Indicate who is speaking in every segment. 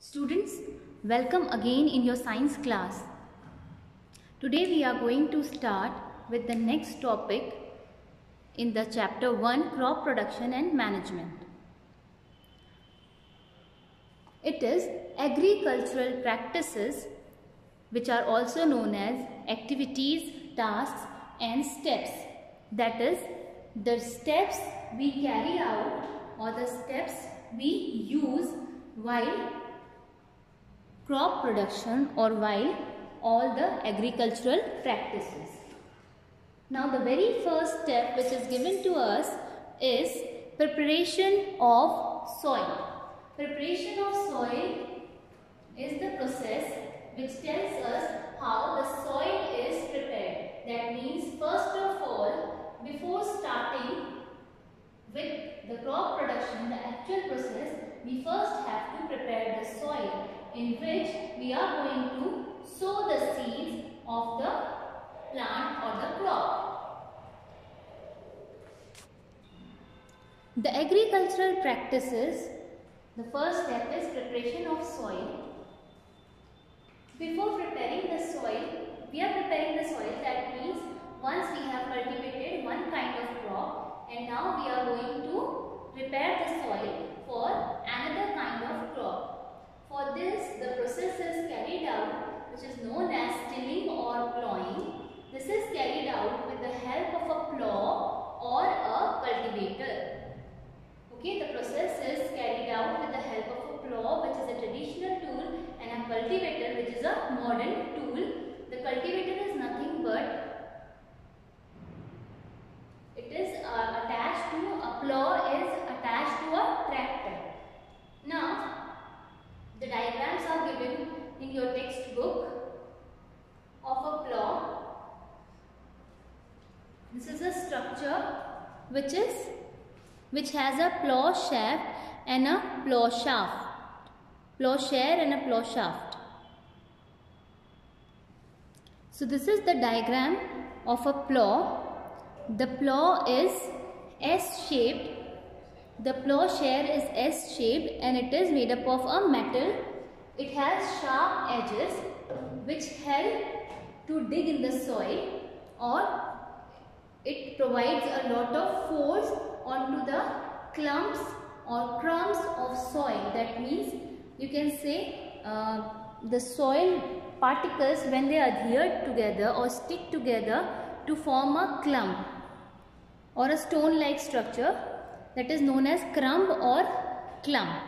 Speaker 1: Students, welcome again in your science class. Today we are going to start with the next topic in the chapter 1, crop production and management. It is agricultural practices, which are also known as activities, tasks and steps. That is, the steps we carry out or the steps we use while crop production or while all the agricultural practices. Now the very first step which is given to us is preparation of soil. Preparation of soil is the process which tells us how the soil is prepared. That means first of all, before starting with the crop production, the actual process, we first have to prepare the soil in which we are going to sow the seeds of the plant or the crop. The agricultural practices, the first step is preparation of soil. Before preparing the soil, we are preparing the soil. That means once we have cultivated one kind of crop and now we are going to prepare the soil for another kind of crop. For this, the process is carried out which is known as tilling or plowing. This is carried out with the help of a plow or a cultivator. Okay, the process is carried out with the help of a plow, which is a traditional tool, and a cultivator, which is a modern tool. The cultivator is nothing but it is attached to a plow is attached to a tractor. Now, the diagrams are given in your textbook of a plow. This is a structure which has a plow shaft and a plow shaft. Plowshare and a plow shaft. So this is the diagram of a plow. The plow is S-shaped. The plowshare is S-shaped and it is made up of a metal. It has sharp edges which help to dig in the soil, or it provides a lot of force onto the clumps or crumbs of soil. That means you can say the soil particles, when they adhere together or stick together to form a clump or a stone-like structure, that is known as crumb or clump.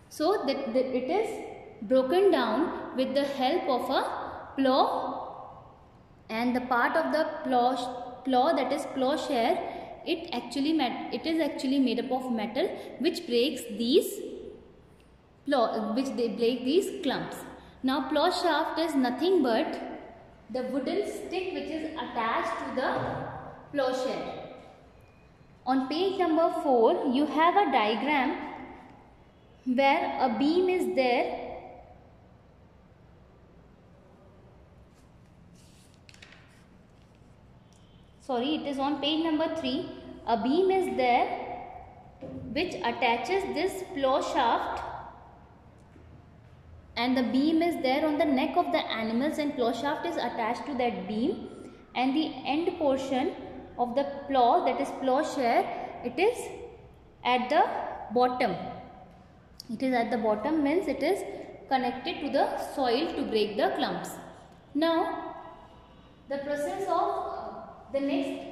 Speaker 1: So that it is broken down with the help of a plow, and the part of the plow that is plowshare, it is actually made up of metal which breaks these clumps. Now plow shaft is nothing but the wooden stick which is attached to the plowshare. On page number 4, you have a diagram where a beam is there. Sorry, it is on page number 3. A beam is there which attaches this plow shaft, and the beam is there on the neck of the animals, and plow shaft is attached to that beam, and the end portion of the plow, that is plowshare, it is at the bottom. It is at the bottom means it is connected to the soil to break the clumps. Now, the process of the next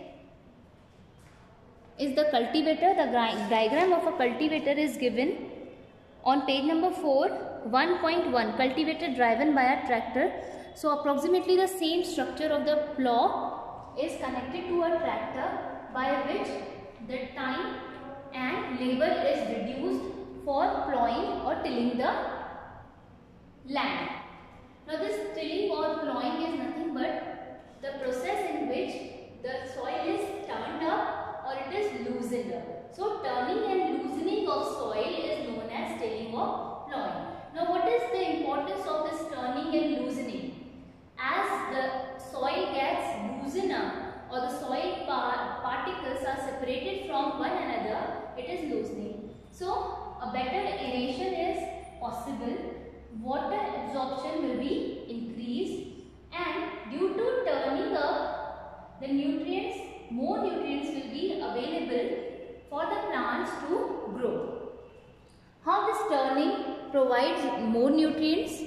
Speaker 1: is the cultivator. The diagram of a cultivator is given on page number 4, 1.1, cultivator driven by a tractor. So approximately the same structure of the plow is connected to a tractor, by which the time and labor is reduced for plowing or tilling the land. Now this tilling or plowing is nothing but the process in which the soil is turned up or it is loosened up. So turning and loosening of soil is known as tilling or plowing. Now what is the importance of this turning and loosening? As the soil gets loosened up or the soil particles are separated from one another, it is loosening. So a better aeration is possible provides more nutrients?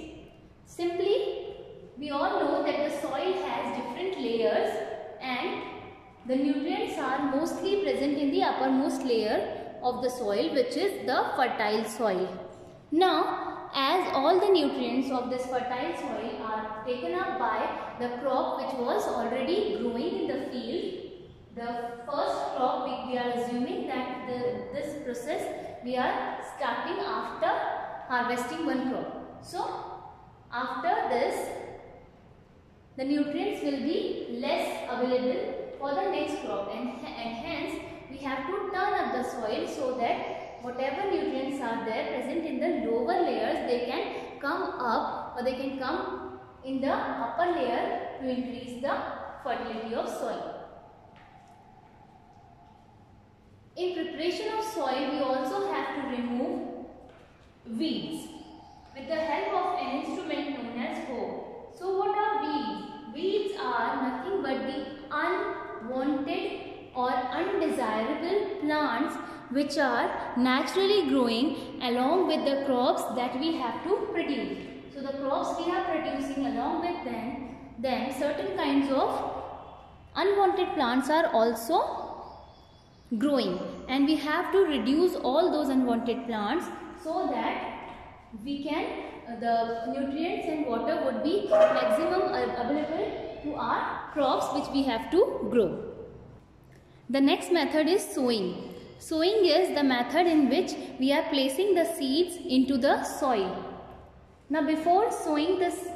Speaker 1: Simply, we all know that the soil has different layers and the nutrients are mostly present in the uppermost layer of the soil, which is the fertile soil. Now, as all the nutrients of this fertile soil are taken up by the crop which was already growing in the field, the first crop we are assuming that this process we are starting after harvesting one crop. So, after this, the nutrients will be less available for the next crop, and hence we have to turn up the soil so that whatever nutrients are there present in the lower layers, they can come up or they can come in the upper layer to increase the fertility of soil. In preparation of soil, we also have to remove weeds with the help of an instrument known as hoe. So what are weeds? Weeds are nothing but the unwanted or undesirable plants which are naturally growing along with the crops that we have to produce. So the crops we are producing along with them certain kinds of unwanted plants are also growing, and we have to reduce all those unwanted plants so that we can the nutrients and water would be maximum available to our crops which we have to grow. The next method is sowing. Sowing is the method in which we are placing the seeds into the soil. Now before sowing this,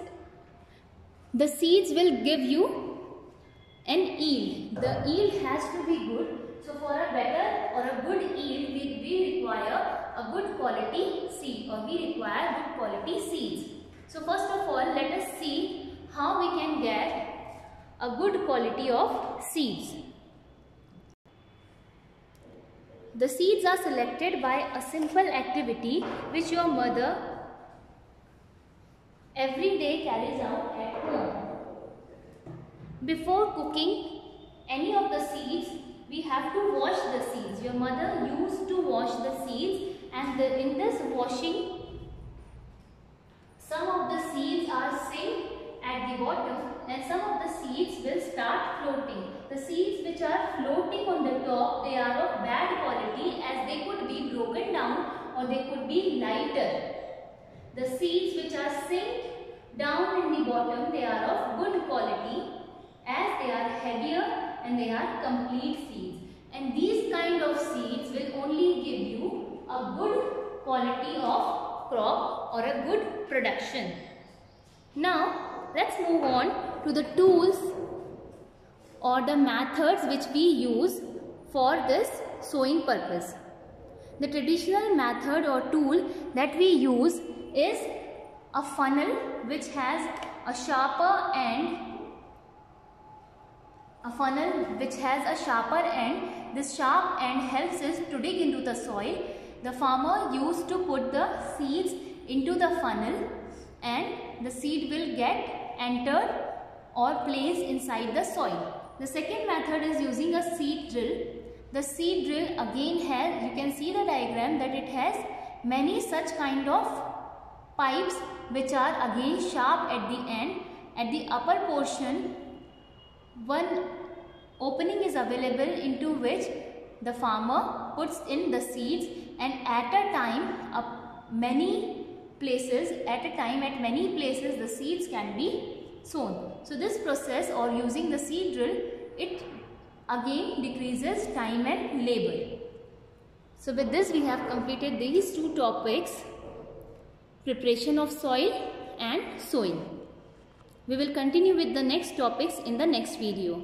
Speaker 1: the seeds will give you an yield. The yield has to be good. So for a better or a good yield, we require a good quality seed, or we require good quality seeds. So first of all, let us see how we can get a good quality of seeds. The seeds are selected by a simple activity which your mother every day carries out at home. Before cooking any of the seeds, we have to wash the seeds. Your mother used to wash the seeds, and in this washing, some of the seeds are sink at the bottom and some of the seeds will start floating. The seeds which are floating on the top, they are of bad quality as they could be broken down or they could be lighter. The seeds which are sink down in the bottom, they are of good quality as they are heavier and they are complete seeds. And these kind of seeds will only give you a good quality of crop or a good production. Now let's move on to the tools or the methods which we use for this sowing purpose. The traditional method or tool that we use is a funnel which has a sharper end. This sharp end helps us to dig into the soil. The farmer used to put the seeds into the funnel and the seed will get entered or placed inside the soil. The second method is using a seed drill. The seed drill again has, you can see the diagram that it has many such kind of pipes which are again sharp at the end. At the upper portion, one opening is available into which the farmer puts in the seeds, and at many places the seeds can be sown. So this process or using the seed drill, it again decreases time and labor. So with this we have completed these two topics, preparation of soil and sowing. We will continue with the next topics in the next video.